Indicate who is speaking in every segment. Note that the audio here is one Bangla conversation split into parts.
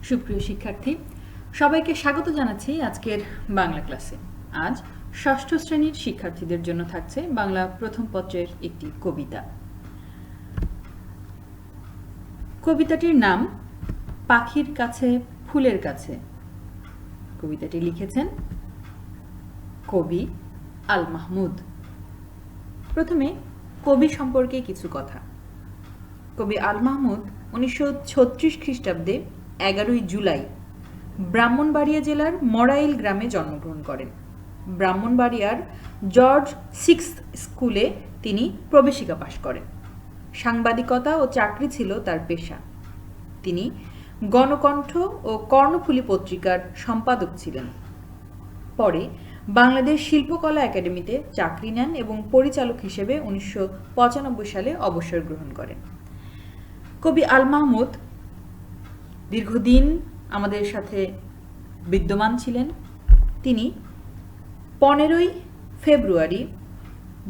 Speaker 1: সুপ্রিয় শিক্ষার্থী, সবাইকে স্বাগত জানাচ্ছি আজকের বাংলা ক্লাসে। আজ ষষ্ঠ শ্রেণীর শিক্ষার্থীদের জন্য থাকছে বাংলা প্রথম পত্রের একটি কবিতা। কবিতাটির নাম পাখির কাছে ফুলের কাছে। কবিতাটি লিখেছেন কবি আল মাহমুদ। প্রথমে কবি সম্পর্কে কিছু কথা। কবি আল মাহমুদ 1936 খ্রিস্টাব্দে 11 জুলাই ব্রাহ্মণবাড়িয়া জেলার মরাইল গ্রামে জন্মগ্রহণ করেন। ব্রাহ্মণবাড়িয়ার জর্জ 6th স্কুলে তিনি প্রবেশিকা পাশ করেন। সাংবাদিকতা ও চাকরি ছিল তার পেশা। তিনি গণকণ্ঠ ও কর্ণফুলী পত্রিকার সম্পাদক ছিলেন। পরে বাংলাদেশ শিল্পকলা একাডেমিতে চাকরি নেন এবং পরিচালক হিসেবে 1995 সালে অবসর গ্রহণ করেন। কবি আল মাহমুদ দীর্ঘদিন আমাদের সাথে বিদ্যমান ছিলেন। তিনি 15 ফেব্রুয়ারি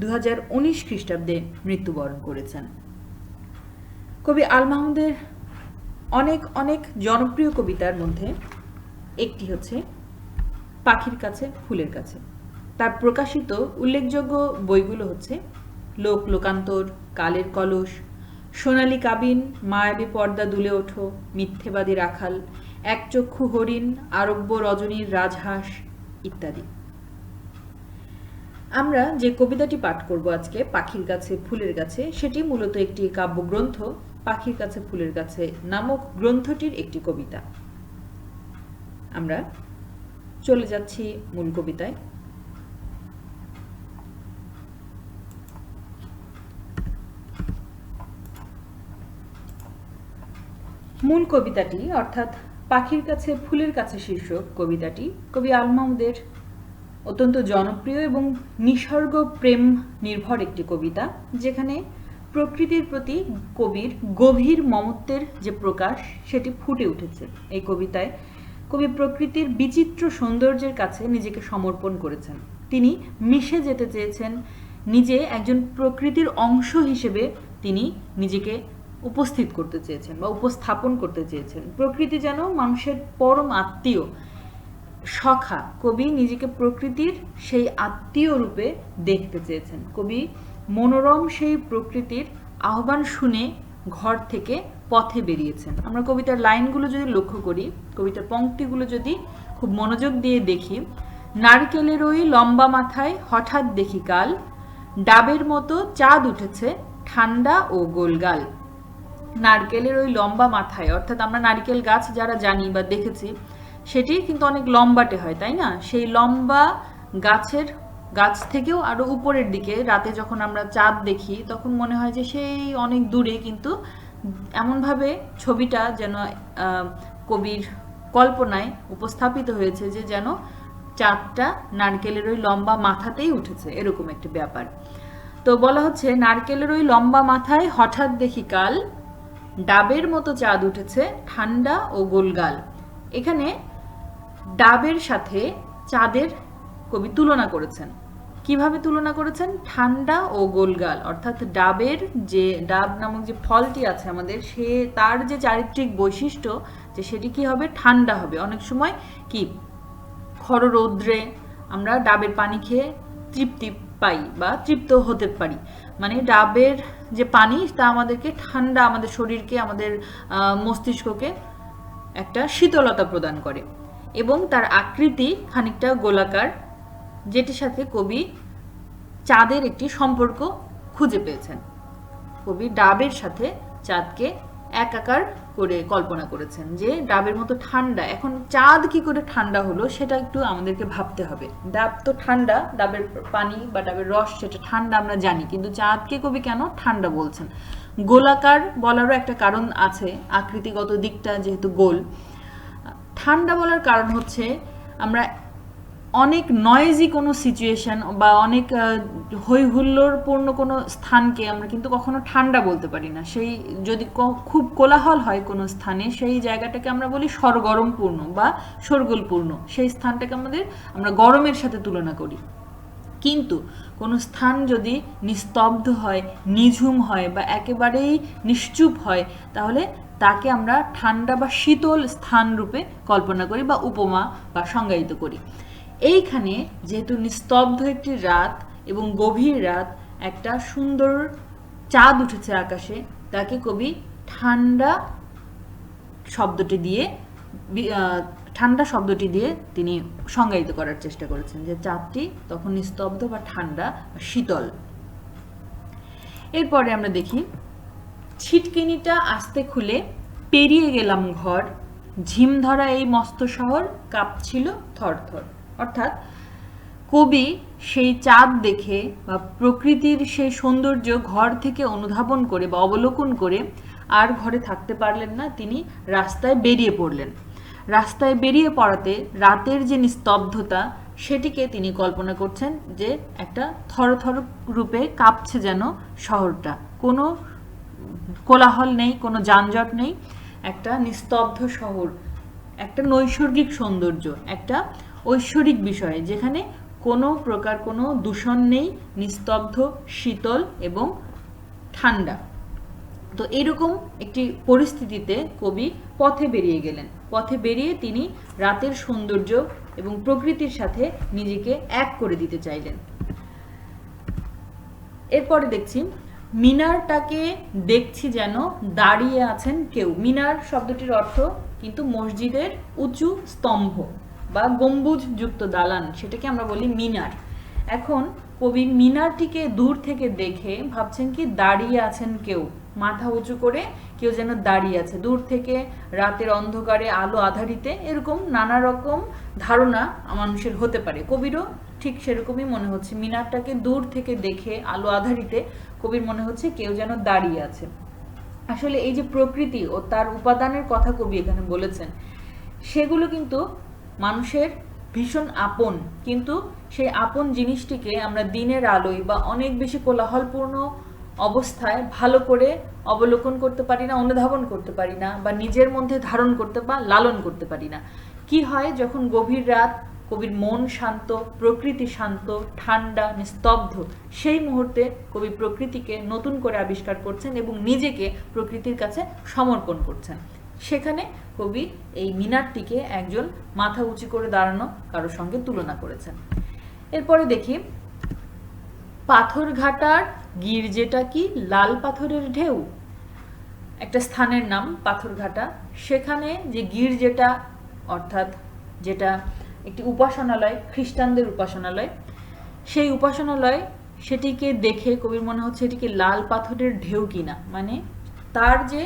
Speaker 1: 2019 খ্রিস্টাব্দে মৃত্যুবরণ করেছেন। কবি আল মাহমুদের অনেক জনপ্রিয় কবিতার মধ্যে একটি হচ্ছে পাখির কাছে ফুলের কাছে। তার প্রকাশিত উল্লেখযোগ্য বইগুলো হচ্ছে লোক লোকান্তর, কালের কলস, সোনালী কাবিন, মায়াবী পর্দা দুলে ওঠো, মিথ্যেবাদী রাখাল, একচক্ষু হরিণ, আরব্য রজনীর রাজহাঁস ইত্যাদি। আমরা যে কবিতাটি পাঠ করব আজকে, পাখির কাছে ফুলের কাছে, সেটি মূলত একটি কাব্যগ্রন্থ। পাখির কাছে ফুলের কাছে নামক গ্রন্থটির একটি কবিতা। আমরা চলে যাচ্ছি মূল কবিতায়। মূল কবিতাটি অর্থাৎ পাখির কাছে ফুলের কাছে শীর্ষক কবিতাটি কবি আল মাহমুদের অত্যন্ত জনপ্রিয় এবং নিসর্গ প্রেম নির্ভর একটি কবিতা, যেখানে প্রকৃতির প্রতি কবির গভীর মমত্বের যে প্রকাশ সেটি ফুটে উঠেছে। এই কবিতায় কবি প্রকৃতির বিচিত্র সৌন্দর্যের কাছে নিজেকে সমর্পণ করেছেন। তিনি মিশে যেতে চেয়েছেন, নিজে একজন প্রকৃতির অংশ হিসেবে তিনি নিজেকে উপস্থিত করতে চেয়েছেন বা উপস্থাপন করতে চেয়েছেন। প্রকৃতি যেন মানুষের পরম আত্মীয়, সখা। কবি নিজেকে প্রকৃতির সেই আত্মীয় রূপে দেখতে চেয়েছেন। কবি মনোরম সেই প্রকৃতির আহ্বান শুনে ঘর থেকে পথে বেরিয়েছেন। আমরা কবিতার লাইনগুলো যদি লক্ষ্য করি, কবিতার পংক্তিগুলো যদি খুব মনোযোগ দিয়ে দেখি, নারকেলের ওই লম্বা মাথায় হঠাৎ দেখি কাল, ডাবের মতো চাঁদ উঠেছে ঠান্ডা ও গোলগাল। নারকেলের ওই লম্বা মাথায়, অর্থাৎ আমরা নারকেল গাছ যারা জানি বা দেখেছি, সেটি কিন্তু অনেক লম্বাটে হয়, তাই না? সেই লম্বা গাছ থেকেও আরো উপরের দিকে রাতে যখন আমরা চাঁদ দেখি, তখন মনে হয় যে সেই অনেক দূরে, কিন্তু এমনভাবে ছবিটা যেন কবির কল্পনায় উপস্থাপিত হয়েছে যে যেন চাঁদটা নারকেলের ওই লম্বা মাথাতেই উঠেছে, এরকম একটি ব্যাপার। তো বলা হচ্ছে, নারকেলের ওই লম্বা মাথায় হঠাৎ দেখি কাল, ডাবের মতো চাঁদ উঠেছে ঠান্ডা ও গোলগাল। এখানে ডাবের সাথে চাঁদের কবি তুলনা করেছেন। কিভাবে তুলনা করেছেন? ঠান্ডা ও গোলগাল, অর্থাৎ ডাবের যে ডাব নামক যে ফলটি আছে আমাদের, সে তার যে চারিত্রিক বৈশিষ্ট্য, যে সেটি কি হবে? ঠান্ডা হবে। অনেক সময় কি খর রৌদ্রে আমরা ডাবের পানি খেয়ে তৃপ্তি পাই বা তৃপ্ত হতে পারি, মানে ডাবের যে পানি তা আমাদেরকে ঠান্ডা, আমাদের শরীরকে, আমাদের মস্তিষ্ককে একটা শীতলতা প্রদান করে এবং তার আকৃতি খানিকটা গোলাকার, যেটির সাথে কবি চাঁদের একটি সম্পর্ক খুঁজে পেয়েছেন। কবি ডাবের সাথে চাঁদকে একাকার করে কল্পনা করেছেন যে ডাবের মতো ঠান্ডা। এখন চাঁদ কি করে ঠান্ডা হলো সেটা একটু আমাদেরকে ভাবতে হবে। ডাব তো ঠান্ডা, ডাবের পানি বা ডাবের রস সেটা ঠান্ডা আমরা জানি, কিন্তু চাঁদকে কবি কেন ঠান্ডা বলছেন? গোলাকার বলারও একটা কারণ আছে, আকৃতিগত দিকটা যেহেতু গোল। ঠান্ডা বলার কারণ হচ্ছে আমরা অনেক নয়েজি কোনো সিচুয়েশন বা অনেক হই হুল্লোড়পূর্ণ কোনো স্থানকে আমরা কিন্তু কখনো ঠান্ডা বলতে পারি না। সেই যদি খুব কোলাহল হয় কোনো স্থানে, সেই জায়গাটাকে আমরা বলি সরগরমপূর্ণ বা শোরগোলপূর্ণ। সেই স্থানটাকে আমরা গরমের সাথে তুলনা করি। কিন্তু কোনো স্থান যদি নিস্তব্ধ হয়, নিঝুম হয় বা একেবারেই নিশ্চুপ হয়, তাহলে তাকে আমরা ঠান্ডা বা শীতল স্থান রূপে কল্পনা করি বা উপমা বা সংজ্ঞায়িত করি। এইখানে যেহেতু নিস্তব্ধ একটি রাত এবং গভীর রাত, একটা সুন্দর চাঁদ উঠেছে আকাশে, তাকে কবি ঠান্ডা শব্দটি দিয়ে তিনি সংজ্ঞায়িত করার চেষ্টা করেছেন, যে চাঁদটি তখন নিস্তব্ধ বা ঠান্ডা বা শীতল। এরপরে আমরা দেখি, ছিটকিনিটা আস্তে খুলে পেরিয়ে গেলাম ঘর, ঝিম ধরা এই মস্ত শহর কাঁপছিল থরথর। অর্থাৎ কবি সেই চাঁদ দেখে বা প্রকৃতির সেই সৌন্দর্য ঘর থেকে অনুধাবন করে বা অবলোকন করে আর ঘরে থাকতে পারলেন না, তিনি রাস্তায় বেরিয়ে পড়লেন। রাস্তায় বেরিয়ে পড়াতে রাতের যে নিস্তব্ধতা, সেটিকে তিনি কল্পনা করছেন যে একটা থরথর রূপে কাঁপছে যেন শহরটা, কোনো কোলাহল নেই, কোনো যানজট নেই, একটা নিস্তব্ধ শহর, একটা নৈসর্গিক সৌন্দর্য, একটা ঐশ্বরিক বিষয়, যেখানে কোনো প্রকার কোনো দূষণ নেই, নিস্তব্ধ, শীতল এবং ঠান্ডা। তো এরকম একটি পরিস্থিতিতে কবি পথে বেরিয়ে গেলেন। পথে বেরিয়ে তিনি রাতের সৌন্দর্য এবং প্রকৃতির সাথে নিজেকে এক করে দিতে চাইলেন। এরপরে দেখছি, মিনারটাকে দেখছি যেন দাঁড়িয়ে আছেন কেউ। মিনার শব্দটির অর্থ কিন্তু মসজিদের উঁচু স্তম্ভ বা গম্বুজ যুক্ত দালান, সেটাকে আমরা বলি মিনার। এখন কবি মিনারটিকে দূর থেকে দেখে ভাবছেন কি দাঁড়িয়ে আছেন কেউ, মাথা উঁচু করে কেউ যেন দাঁড়িয়ে আছে দূর থেকে, রাতের অন্ধকারে আলো আধারিতে, এরকম নানা রকম ধারণা মানুষের হতে পারে। কবিরও ঠিক সেরকমই মনে হচ্ছে, মিনারটাকে দূর থেকে দেখে আলো আধারিতে কবির মনে হচ্ছে কেউ যেন দাঁড়িয়ে আছে। আসলে এই যে প্রকৃতি ও তার উপাদানের কথা কবি এখানে বলেছেন, সেগুলো কিন্তু মানুষের ভীষণ আপন, কিন্তু সেই আপন জিনিসটিকে আমরা দিনের আলোয় বা অনেক বেশি কোলাহলপূর্ণ অবস্থায় ভালো করে অবলোকন করতে পারি না, অনুধাবন করতে পারি না, বা নিজের মধ্যে ধারণ করতে বা লালন করতে পারি না। কি হয় যখন গভীর রাত, কবির মন শান্ত, প্রকৃতি শান্ত, ঠান্ডা, নিস্তব্ধ, সেই মুহূর্তে কবি প্রকৃতিকে নতুন করে আবিষ্কার করছেন এবং নিজেকে প্রকৃতির কাছে সমর্পণ করছেন। সেখানে কবি এই মিনারটিকে একজন মাথা উঁচু করে দাঁড়ানো কারোর সঙ্গে তুলনা করেছেন। এরপরে দেখি, পাথরঘাটার গির্জেটা কি লাল পাথরের ঢেউ। একটা স্থানের নাম পাথরঘাটা, সেখানে যে গির্জেটা, অর্থাৎ যেটা একটি উপাসনালয়, খ্রিস্টানদের উপাসনালয়, সেই উপাসনালয়, সেটিকে দেখে কবির মনে হচ্ছে এটিকে লাল পাথরের ঢেউ কিনা, মানে তার যে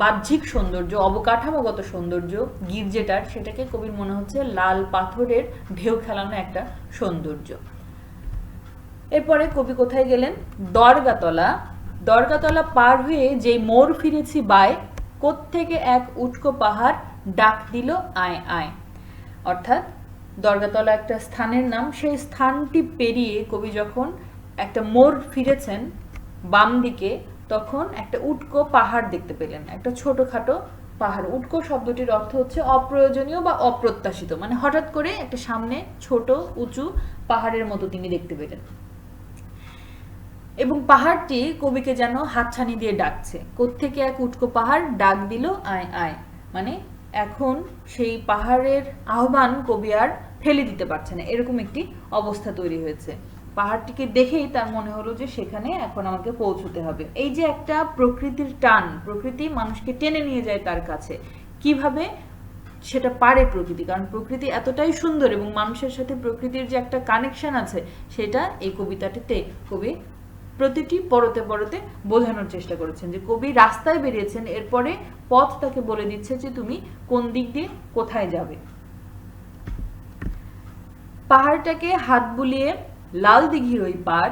Speaker 1: বাহ্যিক সৌন্দর্য, অবকাঠামোগত সৌন্দর্য গির্জেটার, সেটাকে কবির মনে হচ্ছে লাল পাথরের ঢেউ খেলানো একটা সৌন্দর্য। এরপরে কবি কোথায় গেলেন, দরগাতলা। দরগাতলা পার হয়ে যেই মোড় ফিরেছি বাই, কোত্থেকে এক উটকো পাহাড় ডাক দিল আয় আয়। অর্থাৎ দরগাতলা একটা স্থানের নাম, সেই স্থানটি পেরিয়ে কবি যখন একটা মোড় ফিরেছেন বাম দিকে, তখন একটা উটকো পাহাড় দেখতে পেলেন, একটা ছোটখাটো পাহাড়। উটকো শব্দটির অর্থ হচ্ছে অপ্রয়োজনীয় বা অপ্রত্যাশিত, মানে হঠাৎ করে একটা সামনে ছোট উঁচু পাহাড়ের মতো তিনি দেখতে পেলেন, এবং পাহাড়টি কবিকে যেন হাতছানি দিয়ে ডাকছে। কোত্থেকে এক উটকো পাহাড় ডাক দিল আয় আয়, মানে এখন সেই পাহাড়ের আহ্বান কবি আর ফেলে দিতে পারছে না, এরকম একটি অবস্থা তৈরি হয়েছে। পাহাড়টিকে দেখেই তার মনে হলো যে সেখানে এখন আমাকে পৌঁছতে হবে। এই যে একটা প্রকৃতির টান, প্রকৃতি মানুষকে টেনে নিয়ে যায় তার কাছে, কিভাবে সেটা পারে প্রকৃতি, কারণ প্রকৃতি এতটাই সুন্দর এবং মানুষের সাথে প্রকৃতির যে একটা কানেকশন আছে, সেটা এই কবিতাটিতে কবি প্রতিটি পরতে পরতে বোঝানোর চেষ্টা করেছেন। যে কবি রাস্তায় বেরিয়েছেন, এরপরে পথ তাকে বলে দিচ্ছে যে তুমি কোন দিক দিয়ে কোথায় যাবে। পাহাড়টাকে হাত বুলিয়ে লাল দিঘির ওই পার,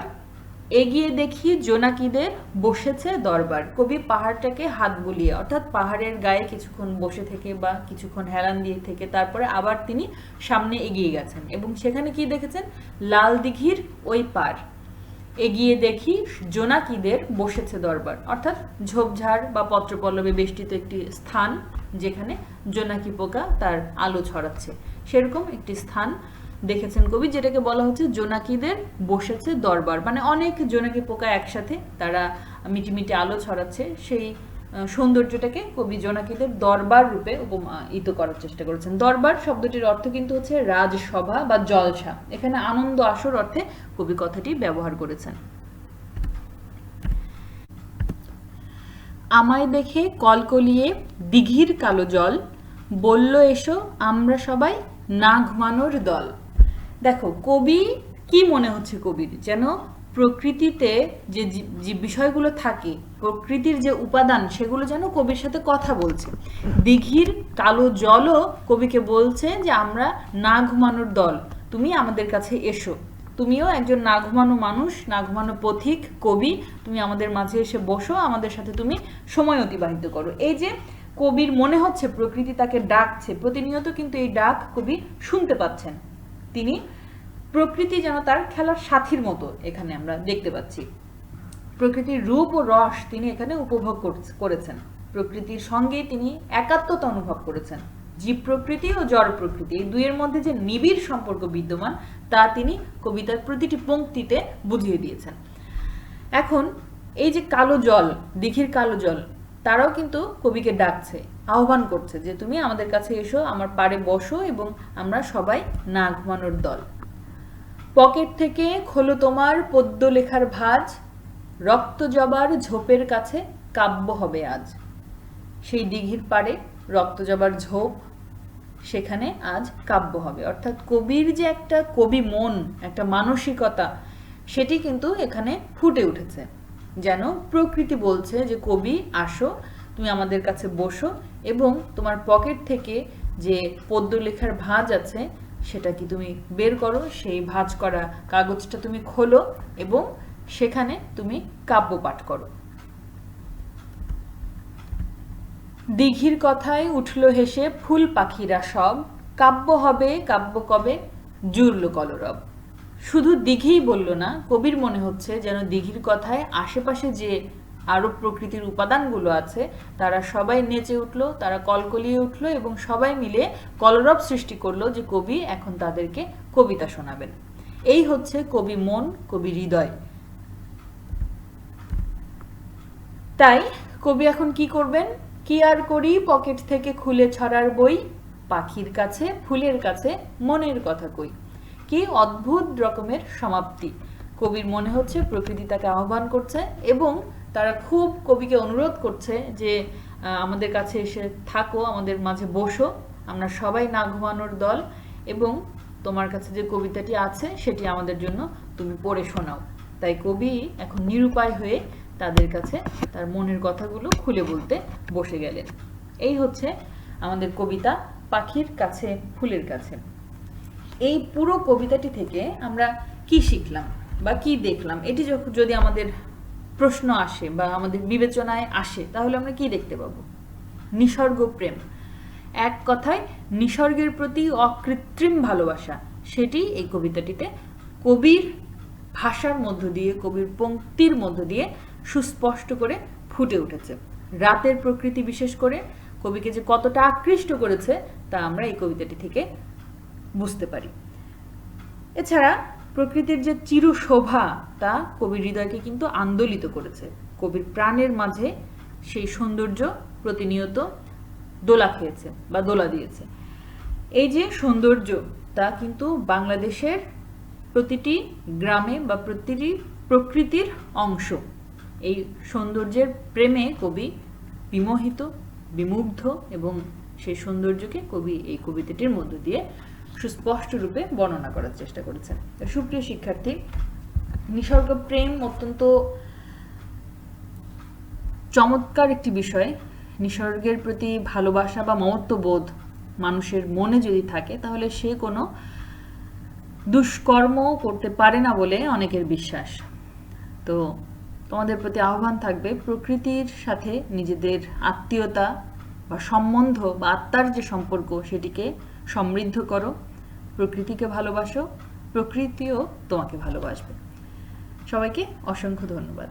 Speaker 1: এগিয়ে দেখি জোনাকিদের বসেছে দরবার। কবি পাহাড়টাকে হাত বুলিয়ে, অর্থাৎ পাহাড়ের গায়ে কিছুক্ষণ বসে থেকে বা কিছুক্ষণ হেলান দিয়ে থেকে তারপরে আবার তিনি সামনে এগিয়ে গেছেন এবং সেখানে কি দেখেছেন, লাল দিঘির ওই পার, এগিয়ে দেখি জোনাকিদের বসেছে দরবার। অর্থাৎ ঝোপঝাড় বা পত্রপল্লবে বেষ্টিত একটি স্থান, যেখানে জোনাকি পোকা তার আলো ছড়াচ্ছে, সেরকম একটি স্থান দেখেছেন কবি, যেটাকে বলা হচ্ছে জোনাকিদের বসেছে দরবার। মানে অনেক জোনাকি পোকা একসাথে তারা মিটিমিটি আলো ছড়াচ্ছে, সেই সৌন্দর্যটাকে কবি জোনাকিদের দরবার রূপে উপমায়িত করার চেষ্টা করেছেন। দরবার শব্দটির অর্থ কিন্তু হচ্ছে রাজসভা বা জলসা। এখানে আনন্দ আসর অর্থে কবি কথাটি ব্যবহার করেছেন। আমায় দেখে কলকলিয়ে দিঘির কালো জল, বলল এসো আমরা সবাই না ঘুমানোর দল। দেখো কবি কি মনে হচ্ছে কবির, যেন প্রকৃতিতে যে বিষয়গুলো থাকে, প্রকৃতির যে উপাদান, সেগুলো যেন কবির সাথে কথা বলছে। দিঘির কালো জলও কবিকে বলছে যে আমরা না ঘুমানোর দল, তুমি আমাদের কাছে এসো। তুমিও একজন না ঘুমানো মানুষ, না ঘুমানো পথিক কবি, তুমি আমাদের মাঝে এসে বসো, আমাদের সাথে তুমি সময় অতিবাহিত করো। এই যে কবির মনে হচ্ছে প্রকৃতি তাকে ডাকছে, প্রতিনিয়ত কিন্তু এই ডাক কবি শুনতে পাচ্ছেন। তিনি প্রকৃতি যেন তার খেলার সাথীর মতো এখানে আমরা দেখতে পাচ্ছি। প্রকৃতির রূপ ও রস তিনি এখানে উপভোগ করেছেন। প্রকৃতির সঙ্গে তিনি একাত্মতা অনুভব করেছেন। জীব প্রকৃতি ও জড় প্রকৃতি, এই দুইয়ের মধ্যে যে নিবিড় সম্পর্ক বিদ্যমান তা তিনি কবিতার প্রতিটি পংক্তিতে বুঝিয়ে দিয়েছেন। এখন এই যে কালো জল, দিঘির কালো জল, তারাও কিন্তু কবিকে ডাকছে, আহ্বান করছে যে তুমি আমাদের কাছে এসো, আমার পাড়ে বসো এবং আমরা সবাই না ঘুমানোর দল। পকেট থেকে খোলো তোমার পদ্য লেখার ভাঁজ, রক্ত জবার ঝোপের কাছে কাব্য হবে আজ। সেই দিঘির পাড়ে রক্ত জবার ঝোপ, সেখানে আজ কাব্য হবে। অর্থাৎ কবির যে একটা কবি মন, একটা মানসিকতা, সেটি কিন্তু এখানে ফুটে উঠেছে। যেন প্রকৃতি বলছে যে কবি আসো, তুমি আমাদের কাছে বসো এবং তোমার পকেট থেকে যে পদ্য লেখার ভাঁজ আছে সেটা কি তুমি বের করো, সেই ভাঁজ করা কাগজটা তুমি খোলো এবং সেখানে তুমি কাব্য পাঠ করো। দিঘির কথায় উঠল হেসে ফুল পাখিরা সব, কাব্য হবে কাব্য কবে জুড়ল কলরব। শুধু দিঘিই বলল না, কবির মনে হচ্ছে যেন দিঘির কথায় আশেপাশে যে আরো প্রকৃতির উপাদানগুলো আছে তারা সবাই নেচে উঠলো, তারা কলকলিয়ে উঠলো এবং সবাই মিলে কলরব সৃষ্টি করলো যে কবি এখন তাদেরকে কবিতা শোনাবেন। এই হচ্ছে কবি মন, কবি হৃদয়। তাই কবি এখন কি করবেন? কি আর করি পকেট থেকে খুলে ছড়ার বই, পাখির কাছে ফুলের কাছে মনের কথা কই। কি অদ্ভুত রকমের সমাপ্তি। কবির মনে হচ্ছে প্রকৃতি তাকে আহ্বান করছে এবং তারা খুব কবিকে অনুরোধ করছে যে আমাদের কাছে এসে থাকো, আমাদের মাঝে বসো, আমরা সবাই না ঘুমানোর দল এবং তোমার কাছে যে কবিতাটি আছে সেটি আমাদের জন্য তুমি পড়ে শোনাও। তাই কবি এখন নিরুপায় হয়ে তাদের কাছে তার মনের কথাগুলো খুলে বলতে বসে গেলেন। এই হচ্ছে আমাদের কবিতা পাখির কাছে ফুলের কাছে। এই পুরো কবিতাটি থেকে আমরা কি শিখলাম বা কি দেখলাম, এটি যদি আমাদের প্রশ্ন আসে বা আমাদের বিবেচনায় আসে তাহলে আমরা কি দেখতে পাবো? নিসর্গ প্রেম, এক কথায় নিসর্গের প্রতি অকৃত্রিম ভালোবাসা, সেটি এই কবিতাটিতে কবির ভাষার মধ্য দিয়ে, কবির পংক্তির মধ্য দিয়ে সুস্পষ্ট করে ফুটে উঠেছে। রাতের প্রকৃতি বিশেষ করে কবিকে যে কতটা আকৃষ্ট করেছে তা আমরা এই কবিতাটি থেকে বুঝতে পারি। এছাড়া প্রকৃতির যে চির শোভা তা কবির হৃদয়কে কিন্তু আন্দোলিত করেছে। কবির প্রাণের মাঝে সেই সৌন্দর্য প্রতিনিয়ত দোলা খেয়েছে বা দোলা দিয়েছে। এই যে সৌন্দর্য তা কিন্তু বাংলাদেশের প্রতিটি গ্রামে বা প্রতিটি প্রকৃতির অংশ। এই সৌন্দর্যের প্রেমে কবি বিমোহিত, বিমুগ্ধ এবং সেই সৌন্দর্যকে কবি এই কবিতাটির মধ্য দিয়ে সুস্পষ্ট রূপে বর্ণনা করার চেষ্টা করেছেন। সুপ্রিয় শিক্ষার্থী, নিসর্গ প্রেম অত্যন্ত চমৎকার একটি বিষয়। নিসর্গের প্রতি ভালোবাসা বা মমত্ববোধ মানুষের মনে যদি থাকে তাহলে সে কোনো দুষ্কর্ম করতে পারে না বলে অনেকের বিশ্বাস। তো তোমাদের প্রতি আহ্বান থাকবে প্রকৃতির সাথে নিজেদের আত্মীয়তা বা সম্বন্ধ বা আত্মার যে সম্পর্ক সেটিকে সমৃদ্ধ করো, প্রকৃতিকে ভালোবাসো, প্রকৃতিও তোমাকে ভালোবাসবে। সবাইকে অসংখ্য ধন্যবাদ।